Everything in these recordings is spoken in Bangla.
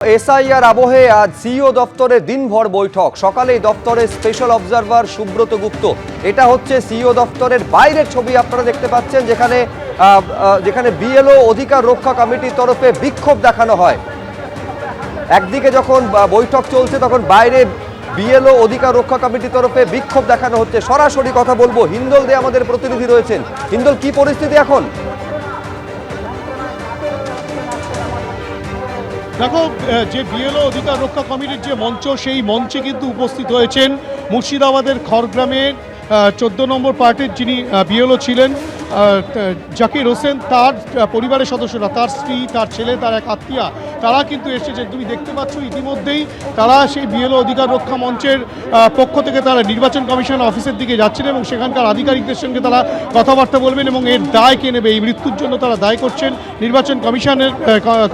এসআইআর আবহে আজ সিইও দপ্তরে দিনভর বৈঠক। সকালেই দপ্তরে স্পেশাল অবজারভার সুব্রত গুপ্ত। এটা হচ্ছে সিইও দপ্তরের বাইরের ছবি আপনারা দেখতে পাচ্ছেন, যেখানে বিএলও অধিকার রক্ষা কমিটির তরফে বিক্ষোভ দেখানো হয়। একদিকে যখন বৈঠক চলছে তখন বাইরে বিএলও অধিকার রক্ষা কমিটির তরফে বিক্ষোভ দেখানো হচ্ছে। সরাসরি কথা বলবো, হিন্দল দে আমাদের প্রতিনিধি রয়েছেন। হিন্দল, কি পরিস্থিতি এখন? দেখো, যে বিএলও অধিকার রক্ষা কমিটির যে মঞ্চ, সেই মঞ্চে কিন্তু উপস্থিত হয়েছেন মুর্শিদাবাদের খড়গ্রামের 14 নম্বর পার্টির যিনি বিএলও ছিলেন জাকির হোসেন, তার পরিবারের সদস্যরা, তার স্ত্রী, তার ছেলে, তার এক আত্মীয়া, তারা কিন্তু এসেছে। তুমি দেখতে পাচ্ছ ইতিমধ্যেই তারা সেই বিএলও অধিকার রক্ষা মঞ্চের পক্ষ থেকে তারা নির্বাচন কমিশন অফিসের দিকে যাচ্ছেন এবং সেখানকার আধিকারিকদের সঙ্গে তারা কথাবার্তা বলবেন এবং এর দায় কে নেবে, এই মৃত্যুর জন্য তারা দায় করছেন নির্বাচন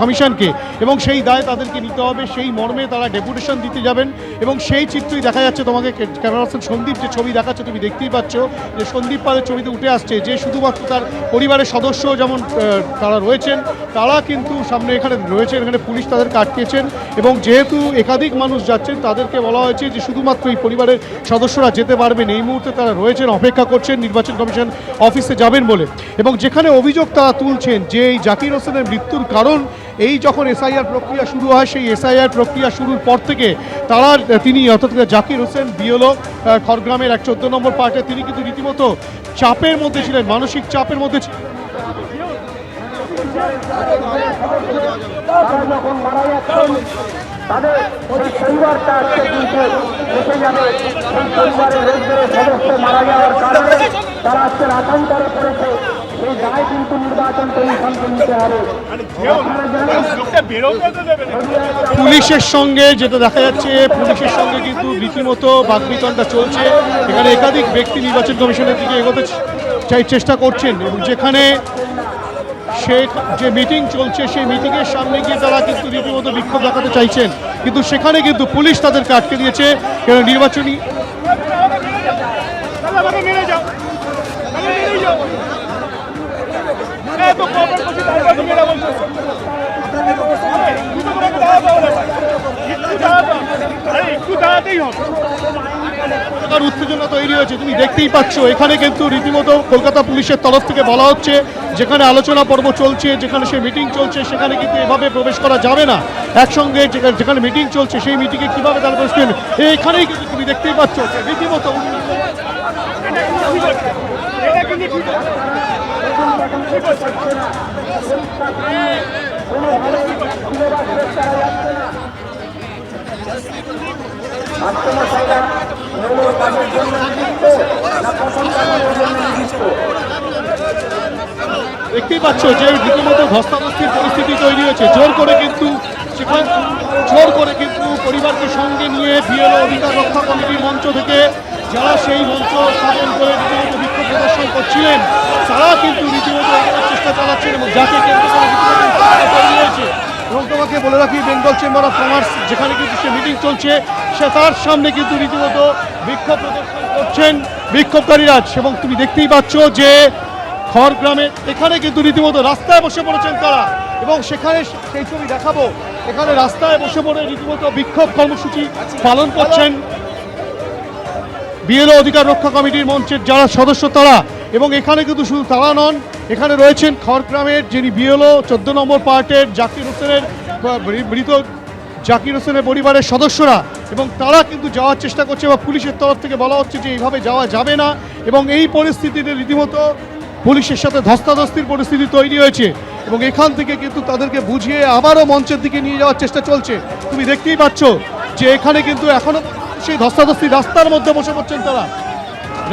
কমিশনকে এবং সেই দায় তাদেরকে নিতে হবে। সেই মর্মে তারা ডেপুটেশন দিতে যাবেন এবং সেই চিত্রই দেখা যাচ্ছে তোমাকে। ক্যামেরা পার্সন সন্দীপ যে ছবি দেখাচ্ছে তুমি দেখতেই পাচ্ছ যে সন্দীপ পালের ছবিতে উঠে আসছে যে শুধুমাত্র তার পরিবারের সদস্য যেমন তারা রয়েছেন, তারা কিন্তু সামনে এখানে রয়েছেন। এখানে পুলিশ তাদেরকে আটকেছেন এবং যেহেতু একাধিক মানুষ যাচ্ছেন তাদেরকে বলা হয়েছে যে শুধুমাত্র এই পরিবারের সদস্যরা যেতে পারবেন। এই মুহূর্তে তারা রয়েছেন, অপেক্ষা করছেন নির্বাচন কমিশন অফিসে যাবেন বলে। এবং যেখানে অভিযোগ তারা তুলছেন যে এই জাকির হোসেনের মৃত্যুর কারণ, এই যখন এসআইআর প্রক্রিয়া শুরু হয়, সেই এসআইআর প্রক্রিয়া শুরুর পর থেকে তিনি অর্থাৎ জাকির হোসেন বিএলও খড়গ্রামের 14 নম্বর পার্টে, তিনি কিন্তু রীতিমতো চাপের মধ্যে ছিলেন, মানসিক চাপের মধ্যে তাদের ওই পরিবারটা আজকে কিন্তু এসে যাবে। সেই পরিবারের লোকদের সদস্য মারা যাওয়ার কারণে তারা আজকে আতঙ্কে পড়েছে। সেই দায় কিন্তু নির্বাচন কমিশনকে নিতে হবে। পুলিশের সঙ্গে যেটা দেখা যাচ্ছে, পুলিশের সঙ্গে কিন্তু রীতিমতো বাকবিতণ্ডা চলছে। এখানে একাধিক ব্যক্তি নির্বাচন কমিশনের দিকে এগোতে চেষ্টা করছেন এবং যেখানে যে মিটিং চলছে সেই মিটিংয়ের সামনে গিয়ে তারা কিন্তু রীতিমতো বিক্ষোভ দেখাতে চাইছেন, কিন্তু সেখানে কিন্তু পুলিশ তাদেরকে আটকে দিয়েছে। কারণ নির্বাচনী উত্তেজনা তৈরি হয়েছে। তুমি দেখতেই পাচ্ছ এখানে কিন্তু রীতিমতো কলকাতা পুলিশের তরফ থেকে বলা হচ্ছে যেখানে আলোচনা পর্ব চলছে, যেখানে সেই মিটিং চলছে, সেখানে কিন্তু এভাবে প্রবেশ করা যাবে না। একসঙ্গে যেখানে মিটিং চলছে সেই মিটিংয়ে কীভাবে তারা প্রবেশ করবেন, এইখানেই কিন্তু তুমি দেখতেই পাচ্ছ রীতিমতো দেখতেই পাচ্ছ যে রীতিমতো ধস্তাধস্তির পরিস্থিতি তৈরি হয়েছে। জোর করে কিন্তু পরিবারকে সঙ্গে নিয়ে বিএলও অধিকার রক্ষা কমিটির মঞ্চ থেকে যারা সেই মঞ্চ স্থাপন করে রীতিমতো বিক্ষোভ প্রদর্শন করছিলেন, তারা কিন্তু রীতিমতো চেষ্টা চালাচ্ছেন এবং যাকে কেন্দ্র করে তৈরি হয়েছে। এবং তোমাকে বলে রাখি, বেঙ্গল চেম্বার অফ কমার্স যেখানে কিন্তু সে মিটিং চলছে, সে তার সামনে কিন্তু রীতিমতো বিক্ষোভ প্রদর্শন করছেন বিক্ষোভকারীরা। এবং তুমি দেখতেই পাচ্ছ যে খড়গ্রামে এখানে কিন্তু রীতিমতো রাস্তায় বসে পড়েছেন তারা এবং সেখানে সেই ছবি দেখাবো। এখানে রাস্তায় বসে পড়ে রীতিমতো বিক্ষোভ কর্মসূচি পালন করছেন বিএলও অধিকার রক্ষা কমিটির মঞ্চের যারা সদস্য তারা। এবং এখানে কিন্তু শুধু তারা নন, এখানে রয়েছেন খড়গ্রামের যিনি বিএলও 14 নম্বর পার্টের জাকির হোসেনের মৃত জাকির হোসেনের পরিবারের সদস্যরা এবং তারা কিন্তু যাওয়ার চেষ্টা করছে বা পুলিশের তরফ থেকে বলা হচ্ছে যে এইভাবে যাওয়া যাবে না। এবং এই পরিস্থিতিতে রীতিমতো পুলিশের সাথে ধস্তাধস্তির পরিস্থিতি তৈরি হয়েছে এবং এখান থেকে কিন্তু তাদেরকে বুঝিয়ে আবারও মঞ্চের দিকে নিয়ে যাওয়ার চেষ্টা চলছে। তুমি দেখতেই পাচ্ছ যে এখানে কিন্তু এখনো সেই ধস্তাধস্তি, রাস্তার মধ্যে বসে পড়ছেন তারা,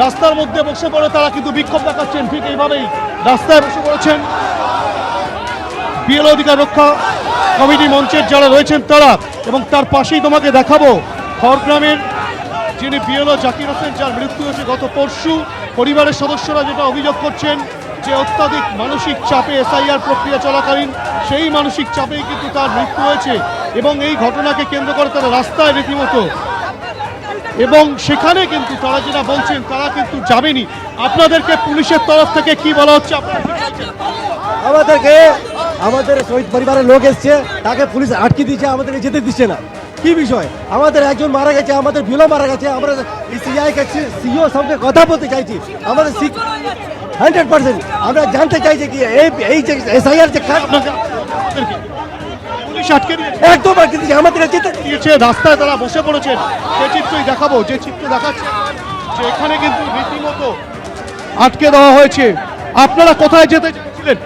রাস্তার মধ্যে বসে পড়ে তারা কিন্তু বিক্ষোভ দেখাচ্ছেন। ঠিক এইভাবেই রাস্তায় বসে পড়েছেন বিএলও অধিকার রক্ষা কমিটি মঞ্চের যারা রয়েছেন তারা। এবং তার পাশেই তোমাকে দেখাবো খড়গ্রামের যিনি বিএলও জাকির হোসেন, যার মৃত্যু হয়েছে গত পরশু। পরিবারের সদস্যরা যেটা অভিযোগ করছেন যে অত্যাধিক মানসিক চাপে এসআইআর প্রক্রিয়া চলাকালীন সেই মানসিক চাপেই কিন্তু তার মৃত্যু হয়েছে এবং এই ঘটনাকে কেন্দ্র করে তারা রাস্তায় রীতিমতো এবং সেখানে কিন্তু তারা যেটা বলছেন তারা কিন্তু যাবেনি। আপনাদেরকে পুলিশের তরফ থেকে কি বলা হচ্ছে? আমাদেরকে আমাদের শহীদ পরিবারের লোক এসছে, তাকে পুলিশ আটকে দিচ্ছে, আমাদেরকে যেতে দিচ্ছে না। কি বিষয়? আমাদের একজন মারা গেছে, আমাদের বিলো মারা গেছে, আমরা সিআই কাছে সিও সঙ্গে কথা বলতে চাইছি। আমাদের 100% আমরা জানতে চাইছি কি এই যে এসআইআর যে কাজ পুলিশ আটকে দিয়েছে, একদম আটকে দিচ্ছে, আমাদেরকে যেতে দিয়েছে, রাস্তায় তারা বসে পড়েছেন। সে চিত্রই দেখাবো, যে চিত্র দেখাচ্ছে যে এখানে কিন্তু রীতিমতো আটকে দেওয়া হয়েছে। আপনারা কোথায় যেতে চাইছিলেন?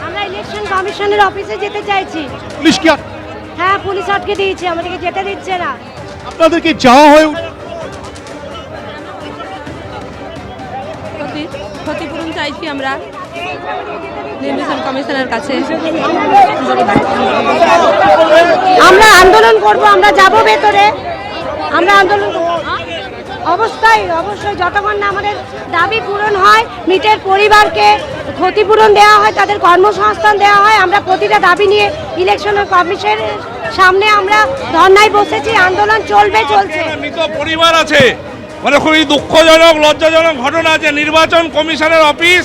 আমরা ইলেকশন কমিশনের অফিসে যেতে চাইছি। পুলিশ কি হ্যাঁ, পুলিশ আটকে দিয়েছে, আমাদেরকে যেতে দিচ্ছে না। আপনাদেরকে যাওয়া হয়ে ক্ষতিপূরণ চাইছি আমরা নির্বাচন কমিশনের কাছে। আমরা আন্দোলন করব, আমরা যাব ভেতরে, আমরা আন্দোলন করব। অবশ্যই যতক্ষণ না আমাদের দাবি পূরণ হয়, মৃতের পরিবারকে ক্ষতিপূরণ দেওয়া হয়, তাদের কর্মসংস্থান দেওয়া হয়, আমরা প্রতিটা দাবি নিয়ে ইলেকশন কমিশনের সামনে আমরা ধর্নায় বসেছি। আন্দোলন চলছে। মৃত পরিবার আছে, মানে খুবই দুঃখজনক লজ্জাজনক ঘটনা যে নির্বাচন কমিশনের অফিস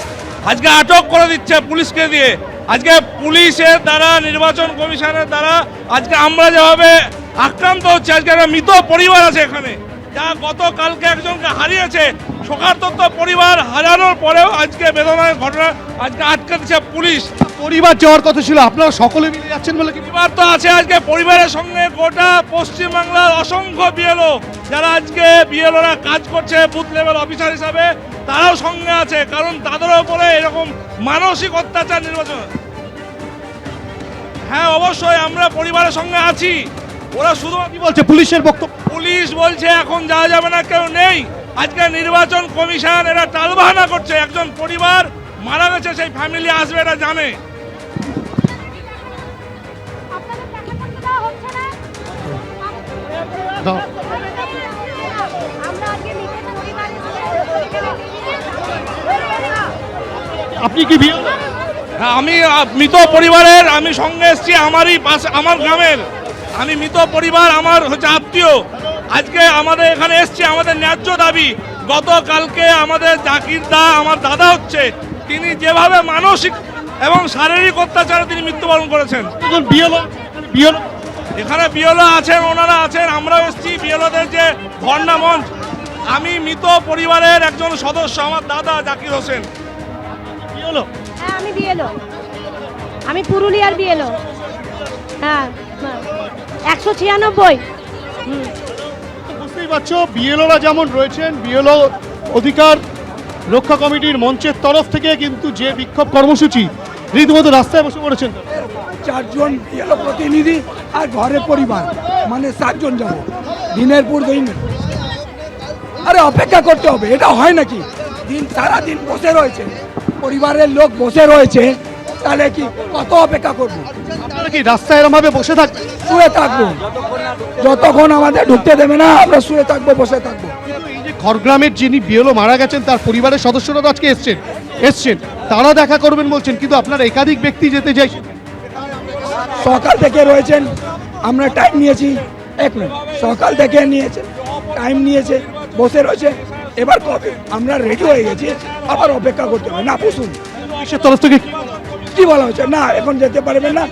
আজকে আটক করে দিচ্ছে পুলিশকে দিয়ে। আজকে পুলিশের দ্বারা, নির্বাচন কমিশনের দ্বারা আজকে আমরা যেভাবে আক্রান্ত হচ্ছে, আজকে একটা মৃত পরিবার আছে এখানে, যা গতকালকে একজনকে হারিয়েছে। শোকার্তত্ব পরিবার হারানোর পরেও আজকে বেদনার ঘটনা আজকে আটকে দিচ্ছে পুলিশ। পরিবার যাওয়ার কথা ছিল, আপনারা সকলে মিলে যাচ্ছেন বলে কি? পরিবার তো আছে, আজকে পরিবারের সঙ্গে গোটা পশ্চিমবাংলার অসংখ্য বিএলও যারা আজকে বিএলওরা কাজ করছে বুথ লেভেল অফিসার হিসাবে, তারাও সঙ্গে আছে, কারণ তাদের উপরে এরকম মানসিক অত্যাচার নির্বাচন। হ্যাঁ, অবশ্যই আমরা পরিবারের সঙ্গে আছি। ওরা শুধু কি বলছে পুলিশের বক্তব্য? পুলিশ বলছে এখন যাওয়া যাবে না, কেউ নেই। আজকে নির্বাচন কমিশন এরা টালবাহানা করছে। একজন পরিবার মারা গেছে, সেই ফ্যামিলি আসবে, এটা জানে। আপনি কি হ্যাঁ, আমি মৃত পরিবারের আমি সঙ্গে এসেছি, আমারই পাশে, আমার গ্রামের। আমি মৃত পরিবার, আমার হচ্ছে আত্মীয়। আজকে আমাদের এখানে এসছে, আমাদের ন্যায্য দাবি। গতকালকে আমাদের জাকির দা, আমার দাদা হচ্ছে, তিনি যেভাবে মানসিক এবং শারীরিক অত্যাচারে তিনি মৃত্যুবরণ করেছেন। এখানে বিএলও আছেন, ওনারা আছেন, আমরাও এসেছি। বিএলওদের যে ধর্ণা মঞ্চ, আমি মৃত পরিবারের একজন সদস্য, আমার দাদা জাকির হোসেন। হ্যাঁ, আমি বিএলও, আমি পুরুলিয়ার বিএলও। হ্যাঁ, 196। বুঝতেই পারছো, বিএলওরা যেমন রয়েছেন, বিএলও অধিকার রক্ষা কমিটির মঞ্চের তরফ থেকে কিন্তু যে বিক্ষোভ কর্মসূচি, রীতিমতো রাস্তায় বসে পড়েছেন। 4 জন বিএলও প্রতিনিধি আর ঘরের পরিবার, মানে 7 জন যাব দিনের পর দিন। আরে অপেক্ষা করতে হবে, এটা হয় নাকি? সারাদিন বসে রয়েছে, পরিবারের লোক বসে রয়েছে, তাহলে কি কত অপেক্ষা করবো? আপনারা কি রাস্তায় এরকম ভাবে বসে থাকবেন? শুয়ে থাকবো, যতক্ষণ আমাদের ঢুকতে দেবে না আমরা শুয়ে থাকবো, বসে থাকবো। এই যে খড়গ্রামের যিনি বিএলও মারা গেছেন, তার পরিবারের সদস্যরা তো আজকে এসছেন, তারা দেখা করবেন বলছেন, কিন্তু আপনার একাধিক ব্যক্তি যেতে চাইছেন। সকাল থেকে রয়েছেন, আমরা টাইম নিয়েছি, 1 মিনিট, সকাল থেকে নিয়েছে, টাইম নিয়েছে, বসে রয়েছে। এবার কবে আমরা রেডি হয়ে গেছি, আবার অপেক্ষা করতে হবে না? বসুন। পুলিশের তরফ থেকে কি বলা হচ্ছে? না, এখন যেতে পারবেন না,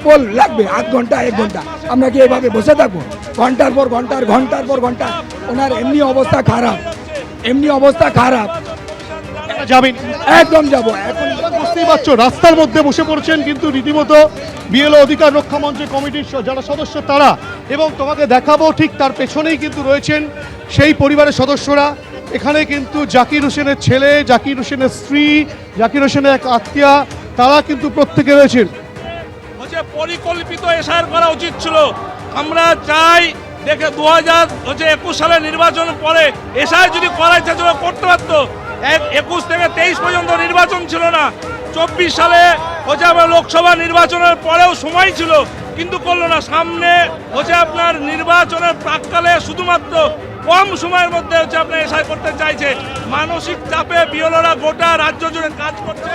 বল লাগবে 1 ঘন্টা 1 ঘন্টা। আমরা কি এভাবে বসে থাকবো ঘন্টার পর ঘন্টা? ওনার এমনি অবস্থা খারাপ, যাবেন? একদম যাব এখন। বুঝতেই পারছো, রাস্তার মধ্যে বসে পড়ছেন কিন্তু রীতিমতো বিএলও অধিকার রক্ষা মঞ্চের কমিটির যারা সদস্য তারা, এবং তোমাকে দেখাবো ঠিক তার পেছনেই কিন্তু রয়েছেন সেই পরিবারের সদস্যরা। এখানে কিন্তু জাকির হোসেনের ছেলে, জাকির হোসেনের স্ত্রী, জাকির হোসেনের এক আত্মীয়া, তারা কিন্তু প্রত্যেকে রয়েছেন। পরিকল্পিত এসআইআর করা উচিত ছিল। আমরা চাই দেখে 2021 সালের নির্বাচনের পরে এসআইআর যদি করা ইচ্ছা ছিল করতে পারতো। 21 থেকে 23 পর্যন্ত নির্বাচন ছিল না। 24 সালে হচ্ছে আপনার লোকসভা নির্বাচনের পরেও সময় ছিল, কিন্তু করলো না। সামনে হচ্ছে আপনার নির্বাচনের প্রাককালে শুধুমাত্র কম সময়ের মধ্যে হচ্ছে আপনার এসআই করতে চাইছে। মানসিক চাপে বিএলওরা গোটা রাজ্য জুড়ে কাজ করছে।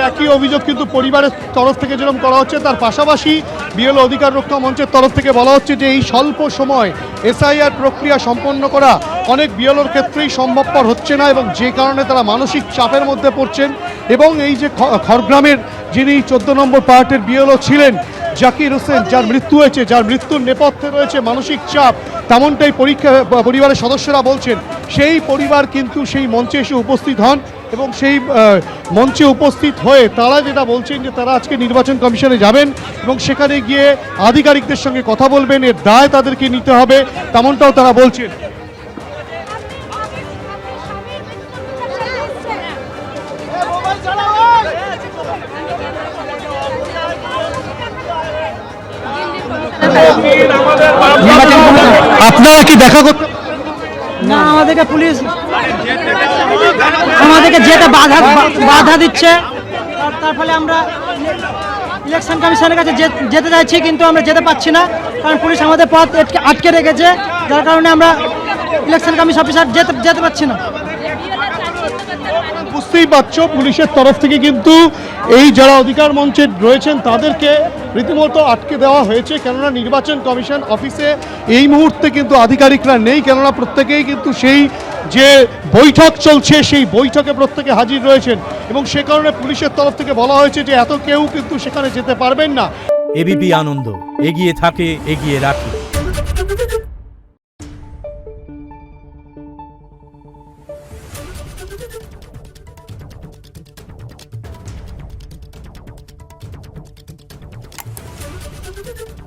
একই অভিযোগ কিন্তু পরিবারের তরফ থেকে যেরকম করা হচ্ছে, তার পাশাপাশি বিএলও অধিকার রক্ষা মঞ্চের তরফ থেকে বলা হচ্ছে যে এই স্বল্প সময় এসআইআর প্রক্রিয়া সম্পন্ন করা অনেক বিএলওর ক্ষেত্রেই সম্ভবপর হচ্ছে না, এবং যে কারণে তারা মানসিক চাপের মধ্যে পড়ছেন। এবং এই যে খড়গ্রামের যিনি 14 নম্বর পার্টের বিএলও ছিলেন জাকির হোসেন, যার মৃত্যু হয়েছে, যার মৃত্যুর নেপথ্যে রয়েছে মানসিক চাপ, তেমনটাই পরিবারের সদস্যরা বলছেন। সেই পরিবার কিন্তু সেই মঞ্চে এসে উপস্থিত হন এবং সেই মঞ্চে উপস্থিত হয়ে তারা যেটা বলছেন যে তারা আজকে নির্বাচন কমিশনে যাবেন এবং সেখানে গিয়ে আধিকারিকদের সঙ্গে কথা বলবেন, এর দায় তাদেরকে নিতে হবে, তেমনটাও তারা বলছেন। আপনারা কি দেখা করতে না, আমাদেরকে পুলিশ আমাদেরকে যেতে বাধা দিচ্ছে, তার ফলে আমরা ইলেকশন কমিশনের কাছে যেতে চাইছি, কিন্তু আমরা যেতে পারছি না, কারণ পুলিশ আমাদের পথ আটকে রেখেছে, যার কারণে আমরা ইলেকশন কমিশন অফিসার যেতে পারছি না। বুঝতেই পারছো পুলিশের তরফ থেকে কিন্তু এই যারা অধিকার মঞ্চে রয়েছেন তাদেরকে রীতিমতো আটকে দেওয়া হয়েছে, কেননা নির্বাচন কমিশন অফিসে এই মুহূর্তে কিন্তু আধিকারিকরা নেই, কেননা প্রত্যেকেই কিন্তু সেই যে বৈঠক চলছে সেই বৈঠকে প্রত্যেকে হাজির রয়েছেন এবং সে কারণে পুলিশের তরফ থেকে বলা হয়েছে যে এত কেউ কিন্তু সেখানে যেতে পারবেন না। এবিপি আনন্দ, এগিয়ে থাকে, এগিয়ে রাখে। Thank you.